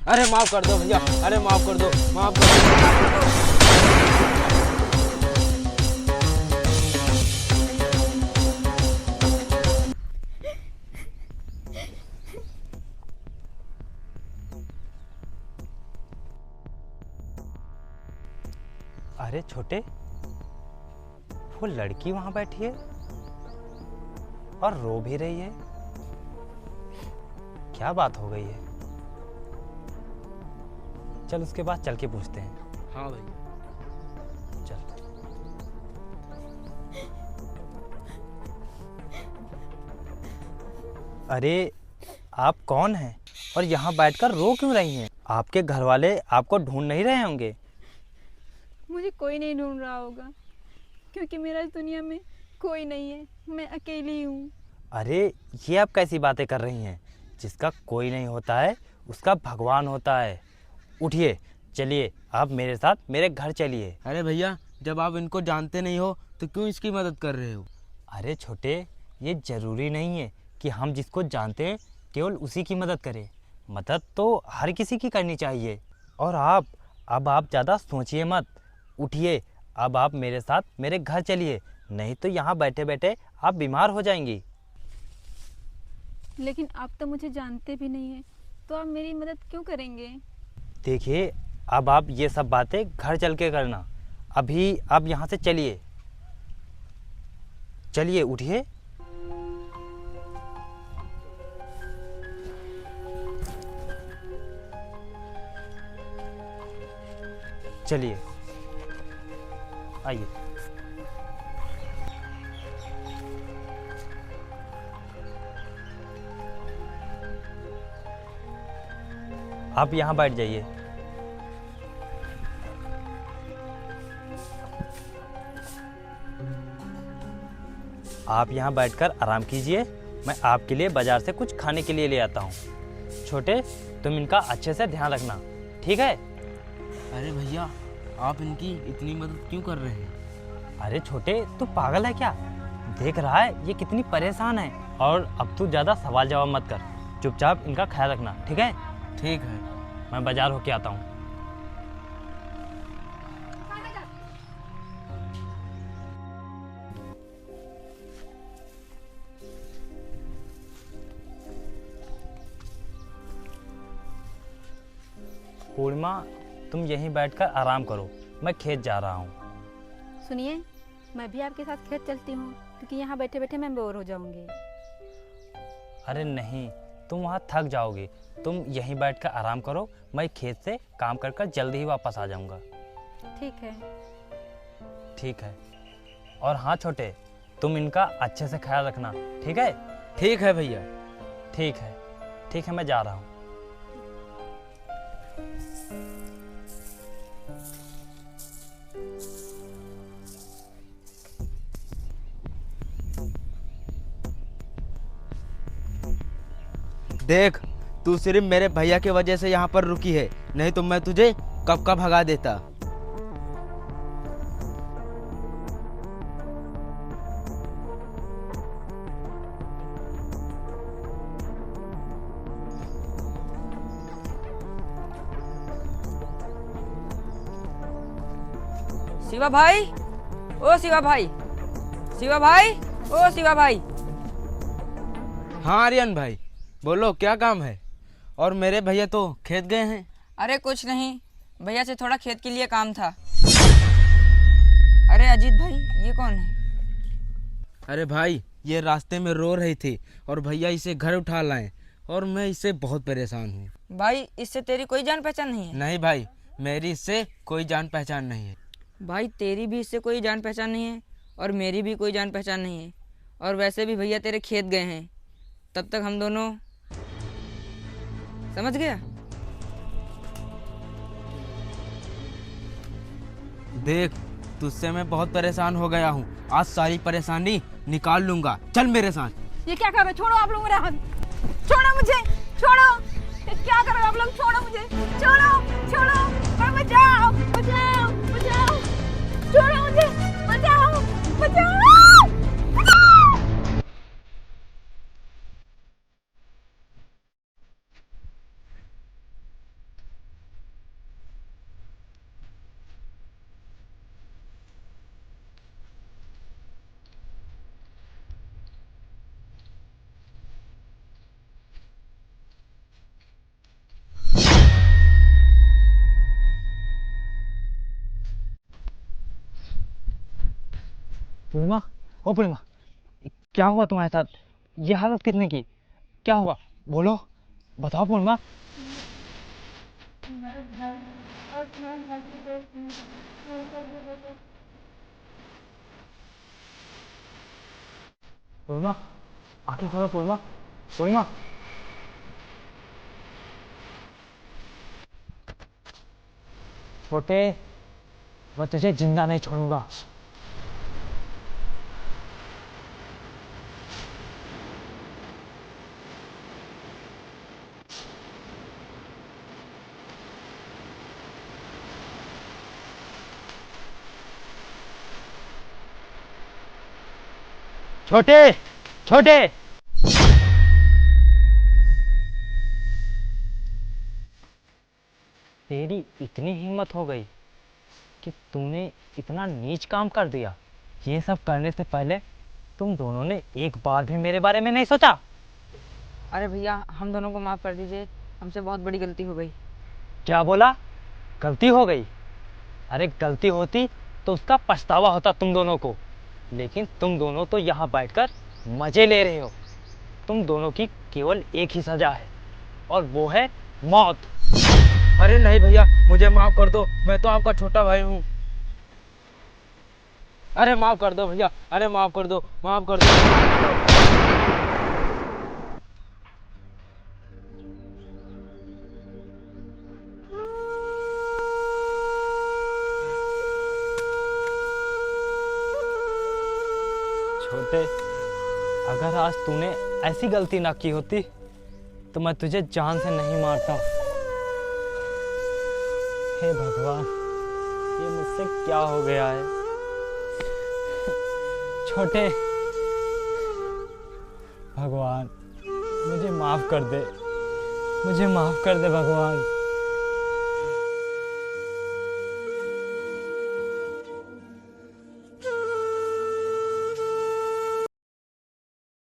अरे माफ कर दो भैया, अरे माफ कर दो, माफ कर दो। अरे छोटे, वो लड़की वहां बैठी है और रो भी रही है। क्या बात हो गई है? चल उसके बाद चल के पूछते हैं। हाँ भैया। चल। अरे आप कौन हैं और यहाँ बैठकर रो क्यों रही हैं? आपके घर वाले आपको ढूंढ नहीं रहे होंगे? मुझे कोई नहीं ढूंढ रहा होगा क्योंकि मेरा इस दुनिया में कोई नहीं है, मैं अकेली हूँ। अरे ये आप कैसी बातें कर रही हैं? जिसका कोई नहीं होता है उसका भगवान होता है। उठिए, चलिए आप मेरे साथ मेरे घर चलिए। अरे भैया, जब आप इनको जानते नहीं हो तो क्यों इसकी मदद कर रहे हो? अरे छोटे, ये ज़रूरी नहीं है कि हम जिसको जानते हैं केवल उसी की मदद करें। मदद तो हर किसी की करनी चाहिए। और अब आप ज़्यादा सोचिए मत। उठिए, अब आप मेरे साथ मेरे घर चलिए, नहीं तो यहाँ बैठे बैठे आप बीमार हो जाएंगी। लेकिन आप तो मुझे जानते भी नहीं हैं, तो आप मेरी मदद क्यों करेंगे? देखिए, अब आप ये सब बातें घर चल के करना। अभी आप यहाँ से चलिए, चलिए उठिए। चलिए, आइए। आप यहाँ बैठ जाइए। आप यहाँ बैठकर आराम कीजिए, मैं आपके लिए बाजार से कुछ खाने के लिए ले आता हूँ। छोटे, तुम इनका अच्छे से ध्यान रखना, ठीक है? अरे भैया, आप इनकी इतनी मदद क्यों कर रहे हैं? अरे छोटे, तू पागल है क्या? देख रहा है ये कितनी परेशान है। और अब तू ज़्यादा सवाल जवाब मत कर, चुपचाप इनका ख्याल रखना, ठीक है? ठीक है। मैं बाजार होके आता हूँ। पूर्णिमा, तुम यहीं बैठकर आराम करो, मैं खेत जा रहा हूँ। सुनिए, मैं भी आपके साथ खेत चलती हूँ क्योंकि यहाँ बैठे बैठे मैं बोर हो जाऊँगी। अरे नहीं, तुम वहाँ थक जाओगे। तुम यहीं बैठकर आराम करो, मैं खेत से काम कर कर जल्दी ही वापस आ जाऊँगा। ठीक है। ठीक है। और हाँ छोटे, तुम इनका अच्छे से ख्याल रखना, ठीक है? ठीक है भैया। ठीक है, ठीक है, मैं जा रहा हूँ। देख, तू सिर्फ मेरे भैया की वजह से यहाँ पर रुकी है, नहीं तो मैं तुझे कब का भगा देता। शिवा भाई, ओ शिवा भाई, शिवा भाई, ओ शिवा भाई। हाँ आर्यन भाई, बोलो क्या काम है? और मेरे भैया तो खेत गए हैं। अरे कुछ नहीं, भैया से थोड़ा खेत के लिए काम था। अरे अजीत भाई, ये कौन है? अरे भाई, ये रास्ते में रो रही थी और भैया इसे घर उठा लाए और मैं इससे बहुत परेशान हूँ। भाई, इससे तेरी कोई जान पहचान नहीं है? नहीं भाई, मेरी इससे कोई जान पहचान नहीं है। भाई, तेरी भी इससे कोई जान पहचान नहीं है और मेरी भी कोई जान पहचान नहीं है। और वैसे भी भैया तेरे खेत गए हैं, तब तक हम दोनों, समझ गया? देख, तुझसे मैं बहुत परेशान हो गया हूँ, आज सारी परेशानी निकाल लूंगा। चल मेरे साथ। ये क्या कर रहे हो? छोड़ो आप लोग मेरा हाथ, छोड़ो मुझे, छोड़ो। ये क्या कर रहे हो आप लोग? छोड़ो मुझे, छोड़ो, छोड़ो, बचाओ, बचाओ, बचाओ, छोड़ो मुझे, बचाओ, बचाओ। पूर्णिमा, ओ पूर्णिमा, क्या हुआ तुम्हारे साथ? ये हालत कितने की? क्या हुआ? बोलो, बताओ पूर्णिमा। पूर्णिमा, आंखें खोलो पूर्णिमा, पूर्णिमा। छोटे, मैं तुझे जिंदा नहीं छोड़ूंगा। छोटे, छोटे, तेरी इतनी हिम्मत हो गई कि तूने इतना नीच काम कर दिया। ये सब करने से पहले तुम दोनों ने एक बार भी मेरे बारे में नहीं सोचा। अरे भैया हम दोनों को माफ़ कर दीजिए, हमसे बहुत बड़ी गलती हो गई। क्या बोला? गलती हो गई? अरे गलती होती तो उसका पछतावा होता तुम दोनों को, लेकिन तुम दोनों तो यहाँ बैठकर मजे ले रहे हो। तुम दोनों की केवल एक ही सजा है और वो है मौत। अरे नहीं भैया, मुझे माफ कर दो, मैं तो आपका छोटा भाई हूँ। अरे माफ कर दो भैया, अरे माफ कर दो, माफ कर दो। छोटे, अगर आज तूने ऐसी गलती ना की होती तो मैं तुझे जान से नहीं मारता। हे भगवान, ये मुझसे क्या हो गया है? छोटे, भगवान मुझे माफ कर दे, मुझे माफ कर दे भगवान।